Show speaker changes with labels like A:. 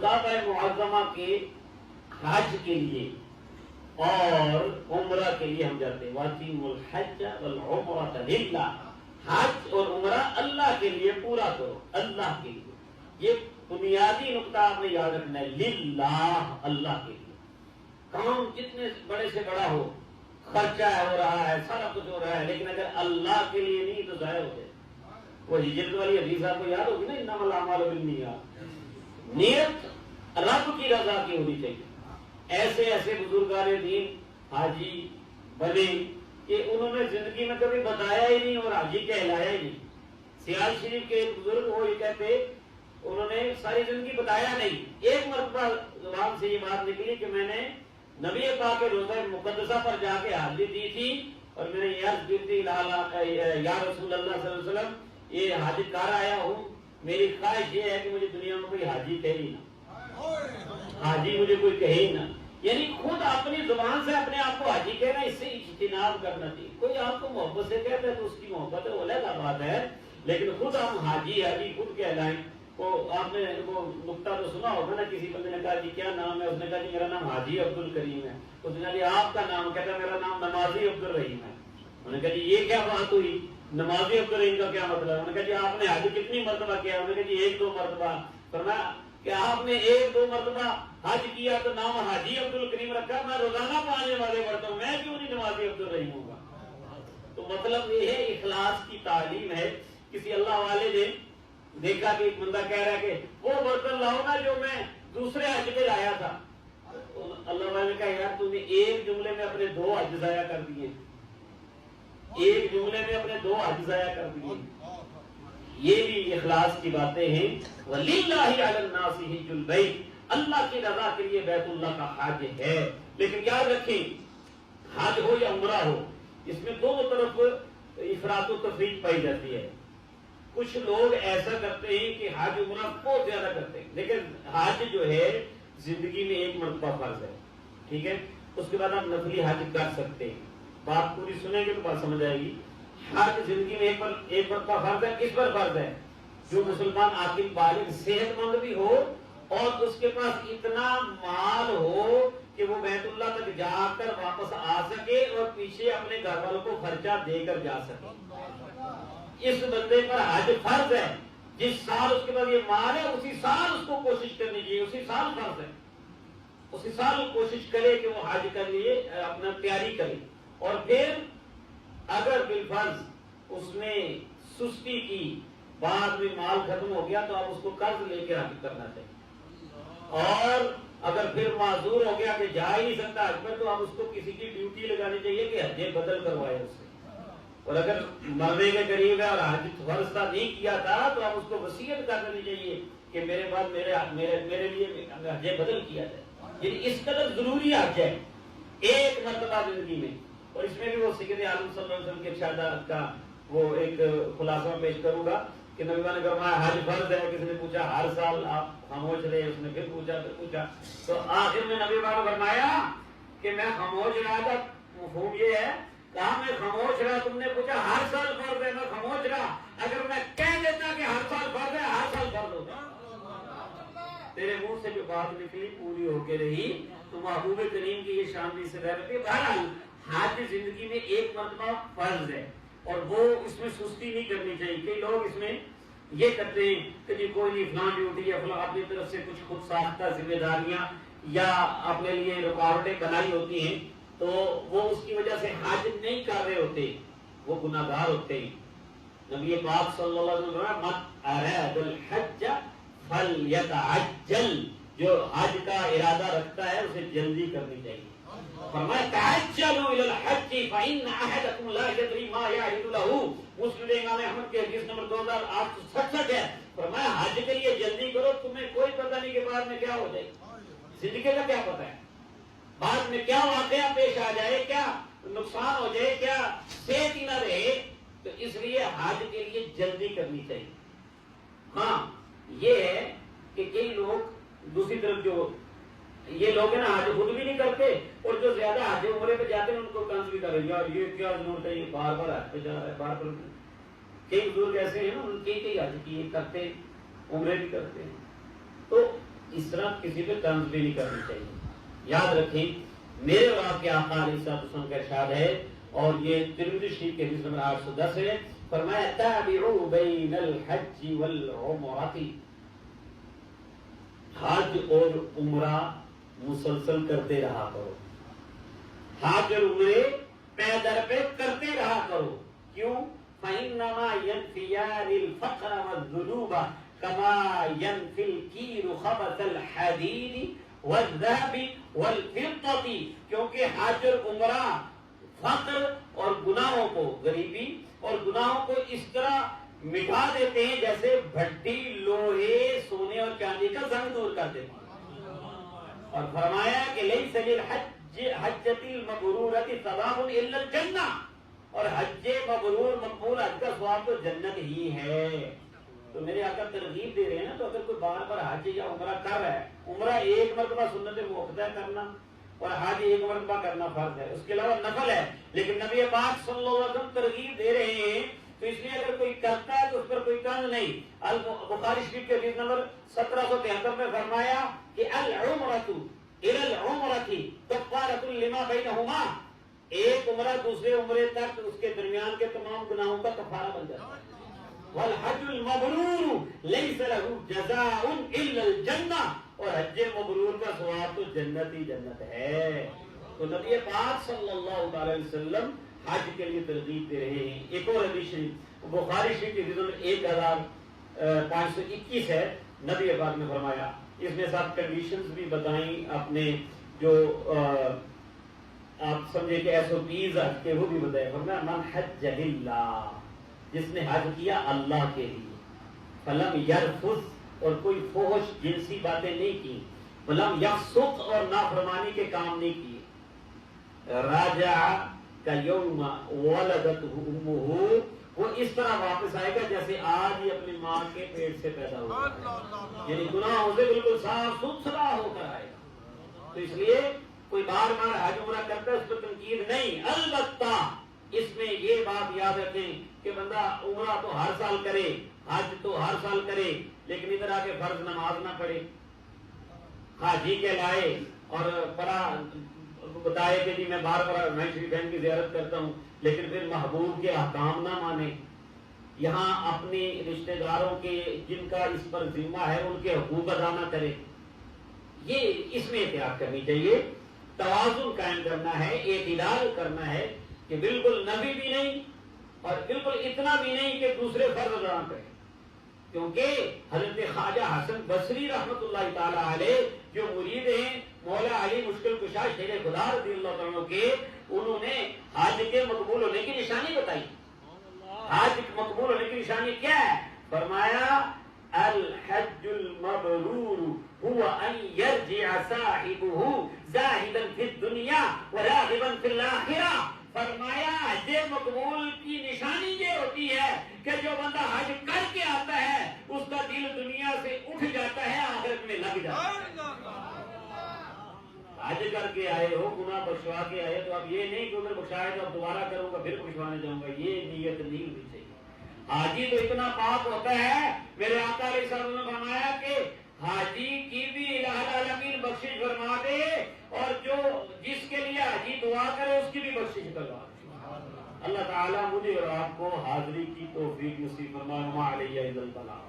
A: काबा मुअज़्ज़मा के हज के लिए और उम्रा के लिए हम जाते हैं। वातिमुल हज्ज वल उम्रत लिल्लाह, हज और उम्रा अल्लाह के लिए पूरा करो, अल्लाह के लिए। ये बुनियादी नुक्ता आपने याद रखना है, लिल्लाह, अल्लाह के लिए। काम जितने बड़े से बड़ा हो, खर्चा हो रहा है, सारा कुछ हो रहा है, लेकिन अगर अल्लाह के लिए नहीं तो जाया हो जाए। वो हिजरत वाली हदीस आपको याद होगी ना, इन्नमल अमालु बिन्नियात। नियत रब की रजा की होनी चाहिए। ऐसे ऐसे बुजुर्गाने दीन हाजी बने कि उन्होंने जिंदगी में कभी बताया ही नहीं और हाजी कहलाया ही नहीं। सियाल शरीफ के एक बुजुर्ग वो ये कहते, उन्होंने सारी जिंदगी बताया नहीं, एक मरतबा जुबान से ये बात निकली कि मैंने नबी पाक के रोज़ा मुक़द्दसा पर जाके हाजिरी दी थी और मैंने ये अर्ज़ की थी, या रसूल अल्लाह सल्लल्लाहु अलैहि वसल्लम, ये हाजी कार आया हूँ, मेरी ख्वाहिश ये है कि मुझे दुनिया में कोई हाजी कहे ही ना, हाजी मुझे कोई कहे ही ना। यानी खुद अपनी जुबान से अपने आप को हाजी कहना, इससे इज्तिनाब करना चाहिए। कोई आपको मोहब्बत से कहता है तो उसकी मोहब्बत है, वो अलग बात है, लेकिन खुद हम हाजी हाजी खुद कहलाएं। वो आपने वो नुक्ता तो सुना होगा ना, किसी बंदे ने कहा जी क्या नाम है, उसने कहा जी मेरा नाम हाजी अब्दुल करीम है। उसने कहा जी आपका नाम, कहता मेरा नाम नमाजी अब्दुल रहीम है। उन्होंने कहा जी ये क्या बात हुई, नमाजी अब्दुल रहीम का क्या मतलब? उन्होंने कहा जी आपने हाजी कितनी मरतबा किया? उन्होंने कहा जी 1-2 मरतबा। फरमाया कि आपने 1-2 मरतबा हज किया तो नाम हाजी अब्दुल करीम रखा, मैं रोजाना पाने वाले पढ़ता हूँ, मैं क्यों नहीं नमाजी अब्दुल रहीम होगा? तो मतलब ये है, इखलास की तालीम है। किसी अल्लाह वाले ने देखा कि एक बंदा कह रहा है कि वो बर्तन लाओ ना जो मैं दूसरे हज पे लाया था। अल्लाह वाले ने कहा यार तूने एक जुमले में अपने 2 हज जाया कर दिए, एक जुमले में अपने 2 हज जाया कर दिए। ये भी इखलास की बातें हैं। वलिल्लाहि अलन नासि हिज्जुल बैत, अल्लाह की रजा के लिए बैतुल्लाह का हज है। लेकिन याद रखें, हज हो या उम्रा हो, इसमें दोनों तरफ इफरात व तफरीक पाई जाती है। कुछ लोग ऐसा करते हैं कि हज उम्रा बहुत ज्यादा करते हैं, लेकिन हज जो है जिंदगी में एक मरतबा फर्ज है, ठीक है, उसके बाद आप नफली हज कर सकते हैं। बात पूरी सुनेंगे तो बात समझ आएगी। हज जिंदगी में एक मरतबा फर्ज है। किस पर फर्ज है? जो मुसलमान आकिल बालिग सेहतमंद भी हो और उसके पास इतना माल हो कि वो बैतुल्लाह तक जाकर वापस आ सके और पीछे अपने घर वालों को खर्चा देकर जा सके। इस बंदे पर हज फर्ज है। जिस साल उसके पास ये माल है उसी साल उसको कोशिश करनी चाहिए, उसी साल फर्ज है, उसी साल कोशिश करे कि वो हज के लिए अपना तैयारी करे। और फिर अगर बिलफर्ज उसने सुस्ती की, बाद में माल खत्म हो गया, तो आप उसको कर्ज लेकर हज करना चाहिए। और अगर फिर माजूर हो गया कि जा ही नहीं सकता हज पर, तो आप उसको किसी की ड्यूटी लगानी चाहिए कि हज बदल करवाए उससे। और अगर मरने के करीब है और हज फर्ज नहीं किया था, तो आप उसको वसीयत कर देनी चाहिए कि मेरे बाद मेरे लिए हज बदल किया जाए। ये इस कदर जरूरी हज है एक मरतबा जिंदगी में। और इसमें भी वो सैयद आलम सल्लल्लाहु अलैहि वसल्लम के इरशादात का वो एक खुलासा पेश करूंगा कि नबी ने फरमाया हज फर्ज है। किसी ने पूछा हर साल आप खामोश रहे, उसने फिर पूछा, तो आखिर में नबी ने फरमाया कि मैं खामोश रहा था, मफहूम ये है, कहा मैं खामोश रहा, तुमने पूछा हर साल फर्ज है, मैं खामोश रहा। अगर मैं कह देता कि हर साल फर्ज है, हर साल फर्ज होता, तेरे मुंह से जो बात निकली पूरी होके रही। तो महबूब करीम की ये शान से रहती है। बहरहाल हज जिंदगी में एक मरतबा फर्ज है और वो इसमें सुस्ती नहीं करनी चाहिए। कई लोग इसमें ये करते हैं कि जी कोई नहीं, फलां ड्यूटी या फलां अपनी तरफ से कुछ खुद साख्ता जिम्मेदारियां या अपने लिए रुकावटें बनाई होती हैं, तो वो उसकी वजह से हज नहीं कर रहे होते, वो गुनाहगार होते हैं। नबी पाक सल्लल्लाहु अलैहि वसल्लम मत अरादल हज फलयतअज्जल, जो हज का इरादा रखता है उसे जल्दी करनी चाहिए। फरमाया तअज्जलू इलल हज फइन अहदकुम ला यदरी मा याहिदु लहू। मुस्लिम इमाम अहमद के हदीस नंबर 2867 है। फरमाया हज के लिए जल्दी करो, तुम्हें कोई पता नहीं कि बाद में क्या हो जाए, जिंदगी का क्या पता है, बाद में क्या वाकया पेश आ जाए, क्या नुकसान हो जाए, क्या सेहत ही ना रहे। तो इसलिए हज के लिए जल्दी करनी चाहिए। हाँ ये है कि कई लोग दूसरी तरफ जो ये लोग है ना हज खुद भी नहीं करते और जो ज्यादा हज उम्रे पे जाते हैं उनको कंस भी करें, यार ये क्या जरूरत है, ये बार बार हज पे जा रहा है, बार बार। कई बुजुर्ग ऐसे हैं ना, उनके कई हज किए करते, उम्रे भी करते हैं। तो اس طرح کسی پہ طنز بھی نہیں کرنی چاہیے. یاد رکھیں میرے اور آپ کے آقا علیہ السلام کا ارشاد ہے اور یہ ترمذی شریف کے حدیث نمبر 810 ہے. فرمایا تابعوا بین الحج والعمرہ، حج اور عمرہ مسلسل کرتے رہا کرو. حج اور عمرے پے در پہ کرتے رہا کرو. کیوں؟ فإنما ينفيان الفقر والذنوب كما ينفي الكير خبث الحديد والذهب والفضة. کیونکہ حج اور عمرہ فقر اور گناہوں کو، غریبی اور گناہوں کو اس طرح مٹا دیتے ہیں جیسے بھٹی لوہے سونے اور چاندی کا زنگ دور کر دیتے ہیں. اور فرمایا کہ لیس للحج حجۃ المبرورۃ ثواب الا الجنہ، اور حج مبرور مقبول حج کا ثواب تو جنت ہی ہے. تو میرے آقا ترغیب دے رہے ہیں نا، تو اگر کوئی بار بار حج یا عمرہ کر رہا ہے، عمرہ ایک مرتبہ سنت موقدہ کرنا اور حج ایک مرتبہ کرنا فرض ہے، اس کے علاوہ نفل ہے، لیکن نبی پاک صلی اللہ علیہ وسلم ترغیب دے رہے ہیں تو اس لیے اگر کوئی کرتا ہے تو اس پر کوئی طنز نہیں. بخاری شریف کے حدیث نمبر 1773 میں فرمایا کہ العمرۃ الی العمرۃ کفارۃ لما بینہما، ایک عمرہ دوسرے عمرے تک اس کے درمیان کے تمام گناہوں کا کفارہ بن جاتا ہے. والحج المبرور لیس لہ جزاء الا الجنہ، اور حج مبرور کا ثواب تو جنت ہی جنت ہے. تو نبی پاک صلی اللہ علیہ وسلم حج کے لیے ترغیب دے رہے ہیں. ایک اور حدیث شریف بخاری شریف کی حدیث نمبر 1521 ہے. نبی پاک نے فرمایا، اس میں ساتھ کنڈیشنز بھی بتائیں اپنے جو آپ سمجھے کہ ایس او پیز حج کے وہ بھی بتائے. فرمایا من حج للہ، جس نے حج کیا اللہ کے لیے، فلم یرفث، اور کوئی فحش جنسی باتیں نہیں کی، فلم یفسق، اور نافرمانی کے کام نہیں کیے، راجع کا یوم ولدتہ امہ، وہ اس طرح واپس آئے گا جیسے آج ہی اپنی ماں کے پیٹ سے پیدا ہوا ہے. یعنی گناہوں سے بالکل صاف ستھرا ہو کر آئے گا. تو اس لیے کوئی بار بار حج عمرہ کرتا ہے اس پر تنقید نہیں. البتہ اس میں یہ بات یاد رکھیں کہ بندہ عمرہ تو ہر سال کرے، حج تو ہر سال کرے، لیکن ادھر آ کے فرض نماز نہ پڑھے، حاجی کے لائے اور پڑا بتائے کہ جی میں بار بار میں شریف بہن کی زیارت کرتا ہوں، لیکن پھر محبوب کے احکام نہ مانے. یہاں اپنے رشتہ داروں کے جن کا اس پر ذمہ ہے ان کے حقوق ادا نہ کرے. یہ اس میں احتیاط کرنی چاہیے. توازن قائم کرنا ہے، اعتدال کرنا ہے کہ بالکل نبی بھی نہیں اور بالکل اتنا بھی نہیں کہ دوسرے فرض ادا نہ کریں. کیونکہ حضرت خواجہ حسن بصری رحمۃ اللہ تعالی علیہ جو مرید ہیں مولا علی مشکل کشا شیر خدا رضی اللہ تعالیٰ کے، انہوں نے حج کے مقبول ہونے کی نشانی بتائی. حج مقبول ہونے کی نشانی کیا ہے؟ فرمایا الحج المبرور هو ان يرجع صاحبه زاہدا فی الدنیا وراغبا فی الآخرہ. فرمایا حج مقبول کی نشانی یہ ہوتی ہے کہ جو بندہ حج کر کے آتا ہے اس کا دل دنیا سے اٹھ جاتا ہے، آخرت میں لگ جاتا ہے. حج کر کے آئے ہو، گناہ بخشوا کے آئے، تو اب یہ نہیں کہ اگر بخشائے تو اب دوبارہ کروں گا پھر بخشوانے جاؤں گا، یہ نیت نہیں ہونی چاہیے. حاجی تو اتنا پاک ہوتا ہے، میرے آقا علیہ السلام نے فرمایا کہ حاجی کی بھی الہ العالمین بخشش فرما دے، اور جو جس کے لیے حاجی دعا کرے اس کی بھی بخشش کروا دے. اللہ تعالیٰ مجھے اور آپ کو حاضری کی توفیق نصیب فرمائے. وما علیہ الا البلاغ.